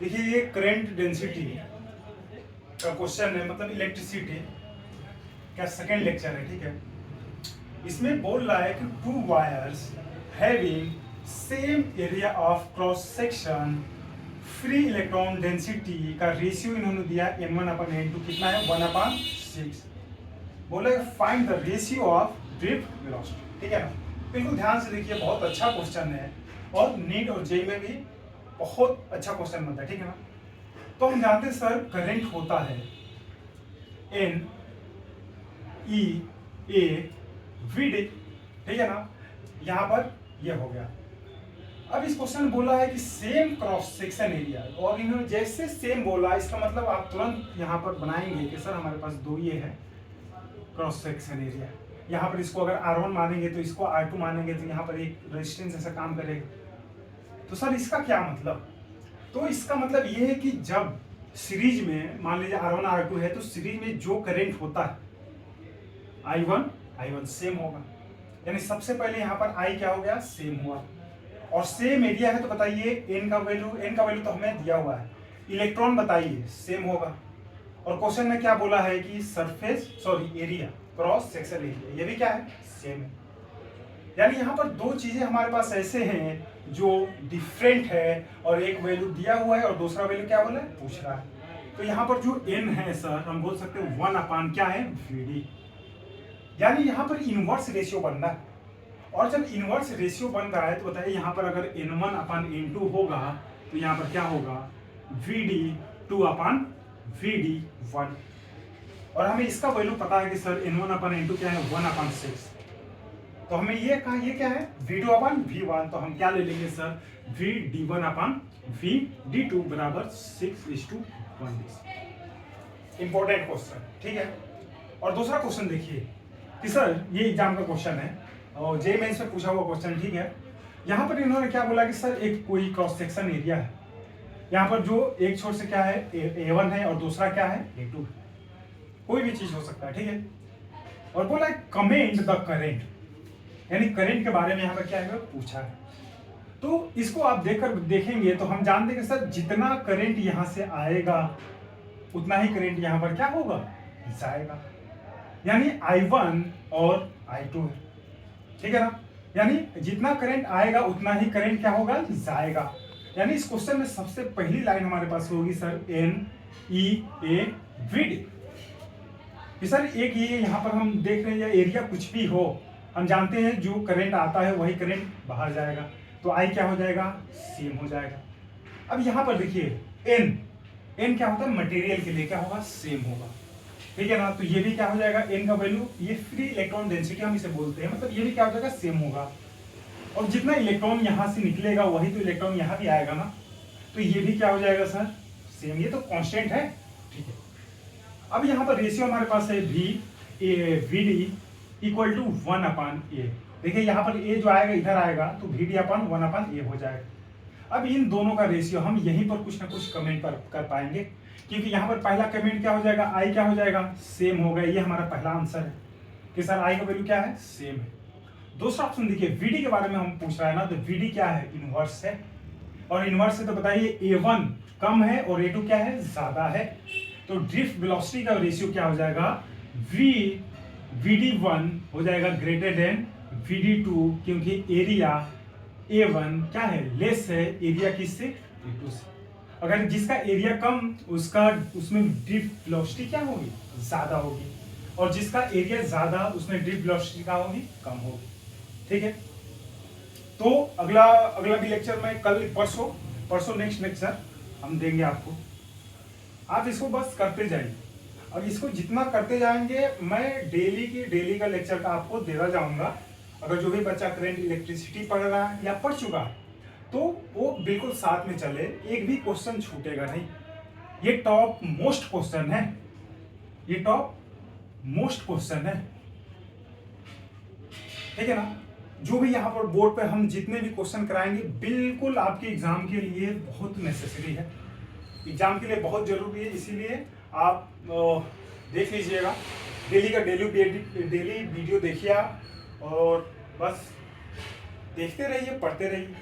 देखिए ये current density का क्वेश्चन है, मतलब इलेक्ट्रिसिटी का सेकेंड लेक्चर है, ठीक है। इसमें बोल रहा है कि to wires having same area of cross section, free electron density का रेशियो इन्होंने दिया n1/n2 कितना है 1/6। बोले find the ratio of drift velocity, ठीक है ना। बिल्कुल ध्यान से देखिए, बहुत अच्छा क्वेश्चन है और नीट और जेईई में भी बहुत अच्छा क्वेश्चन बनता है, ठीक है ना। तो हम जानते हैं सर करंट होता है N E A V D, ठीक है ना। यहाँ पर ये हो गया। अब इस क्वेश्चन में बोला है कि सेम क्रॉस सेक्शन एरिया, और इन्होंने जैसे सेम बोला इसका मतलब आप तुरंत यहाँ पर बनाएंगे कि सर हमारे पास दो ये है क्रॉस सेक्शन एरिया। यहाँ पर इसको अगर R1 मानेंगे तो इसको R2 मानेंगे तो यहाँ पर एक रेजिस्टेंस ऐसा काम करेगा। तो सर इसका क्या मतलब? तो इसका मतलब ये है कि जब सीरीज में मान लीजिए R1 R2 है तो सीरीज में जो करंट होता है I1 सेम होगा, यानी सबसे पहले यहाँ पर I क्या हो गया सेम हुआ, और सेम एरिया है तो बताइए n का वैल्यू तो हमें दिया हुआ है, इलेक्ट्रॉन बताइए सेम होगा। और क्वेश्चन में क्या बोला है कि एरिया क्रॉस सेक्शन एरिया, ये भी क्या है सेम है। यानी यहाँ पर दो चीजें हमारे पास ऐसे हैं जो डिफरेंट है, और एक वैल्यू दिया हुआ है और दूसरा वैल्यू क्या बोला है पूछ रहा है। तो यहाँ पर जो n है सर हम बोल सकते हैं 1 क्या है VD, यानी यहाँ पर इनवर्स रेशियो बन रहा है। और जब इनवर्स रेशियो बन रहा है तो बताइए यहाँ पर अगर n1/n2 होगा तो यहाँ पर क्या होगा VD 2/VD1, और हमें इसका वैल्यू पता है कि सर n1/n2 क्या है 1/6। तो हमें ये कहा ये क्या है V2/V1, तो हम क्या ले लेंगे सर VD1/VD2 बराबर 6:1। इंपॉर्टेंट क्वेश्चन, ठीक है। और दूसरा क्वेश्चन देखिए कि सर ये एग्जाम का क्वेश्चन है और जेईई मेंस में पूछा हुआ क्वेश्चन, ठीक है। यहाँ पर इन्होंने क्या बोला कि सर एक कोई क्रॉस सेक्शन एरिया है, यहाँ पर जो एक छोर से क्या है A1 है और दूसरा क्या है A2, कोई भी चीज हो सकता है, ठीक है। और बोला कमेंट द करंट, यानी करंट के बारे में यहाँ पर क्या है पूछा है। तो इसको आप देखेंगे तो हम जानते हैं कि सर जितना करंट यहाँ से आएगा उतना ही करंट यहाँ पर क्या होगा जाएगा, यानी I1 और I2, ठीक है ना। यानी जितना करंट आएगा उतना ही करंट क्या होगा जाएगा। यानी इस क्वेश्चन में सबसे पहली लाइन हमारे पास होगी सर NEAVD। सर एक ये यहाँ पर हम देख रहे हैं एरिया कुछ भी हो, हम जानते हैं जो करंट आता है वही करंट बाहर जाएगा, तो I क्या हो जाएगा सेम हो जाएगा। अब यहाँ पर देखिए n क्या होता है मटेरियल के लिए क्या होगा सेम होगा, ठीक है ना। तो ये भी क्या हो जाएगा n का वैल्यू, ये फ्री इलेक्ट्रॉन डेंसिटी हम इसे बोलते हैं, मतलब ये भी क्या हो जाएगा सेम होगा। और जितना इलेक्ट्रॉन यहाँ से निकलेगा वही तो इलेक्ट्रॉन यहाँ भी आएगा ना, तो ये भी क्या हो जाएगा सर सेम, ये तो कांस्टेंट है, ठीक है। अब यहाँ पर रेशियो हमारे पास है VD इक्वल टू 1/A। देखिए यहाँ पर A जो आएगा इधर आएगा तो VD/1/A हो जाएगा। अब इन दोनों का रेशियो हम यहीं पर कुछ ना कुछ कमेंट कर पाएंगे, क्योंकि यहाँ पर पहला कमेंट क्या हो जाएगा I क्या हो जाएगा सेम हो गया, ये हमारा पहला आंसर है कि सर I का वैल्यू क्या है सेम है। दूसरा ऑप्शन देखिए VD के बारे में हम पूछ रहा है ना, तो VD क्या है इनवर्स है, और इनवर्स है तो बताइए A1 कम है और A2 क्या है ज्यादा है, तो ड्रिफ्ट वेलोसिटी का रेशियो क्या हो जाएगा VD1 हो जाएगा ग्रेटर देन VD2, क्योंकि एरिया A1 क्या है लेस है एरिया किससे A2 से। अगर जिसका एरिया कम उसमें ड्रिफ्ट वेलोसिटी क्या होगी ज्यादा होगी, और जिसका एरिया ज्यादा उसमें ड्रिफ्ट वेलोसिटी क्या होगी कम होगी, ठीक है। तो अगला भी लेक्चर में कल परसों नेक्स्ट लेक्चर हम देंगे आपको, आप इसको बस करते जाइए। और इसको जितना करते जाएंगे मैं डेली का लेक्चर का आपको देता जाऊंगा। अगर जो भी बच्चा करंट इलेक्ट्रिसिटी पढ़ रहा है या पढ़ चुका है तो वो बिल्कुल साथ में चले, एक भी क्वेश्चन छूटेगा नहीं। ये टॉप मोस्ट क्वेश्चन है, ये टॉप मोस्ट क्वेश्चन है, ठीक है ना। जो भी यहाँ पर बोर्ड पे हम जितने भी क्वेश्चन कराएंगे बिल्कुल आपके एग्जाम के लिए बहुत नेसेसरी है, एग्जाम के लिए बहुत जरूरी है, इसीलिए आप देख लीजिएगा। डेली वीडियो देखिए आप, और बस देखते रहिए पढ़ते रहिए।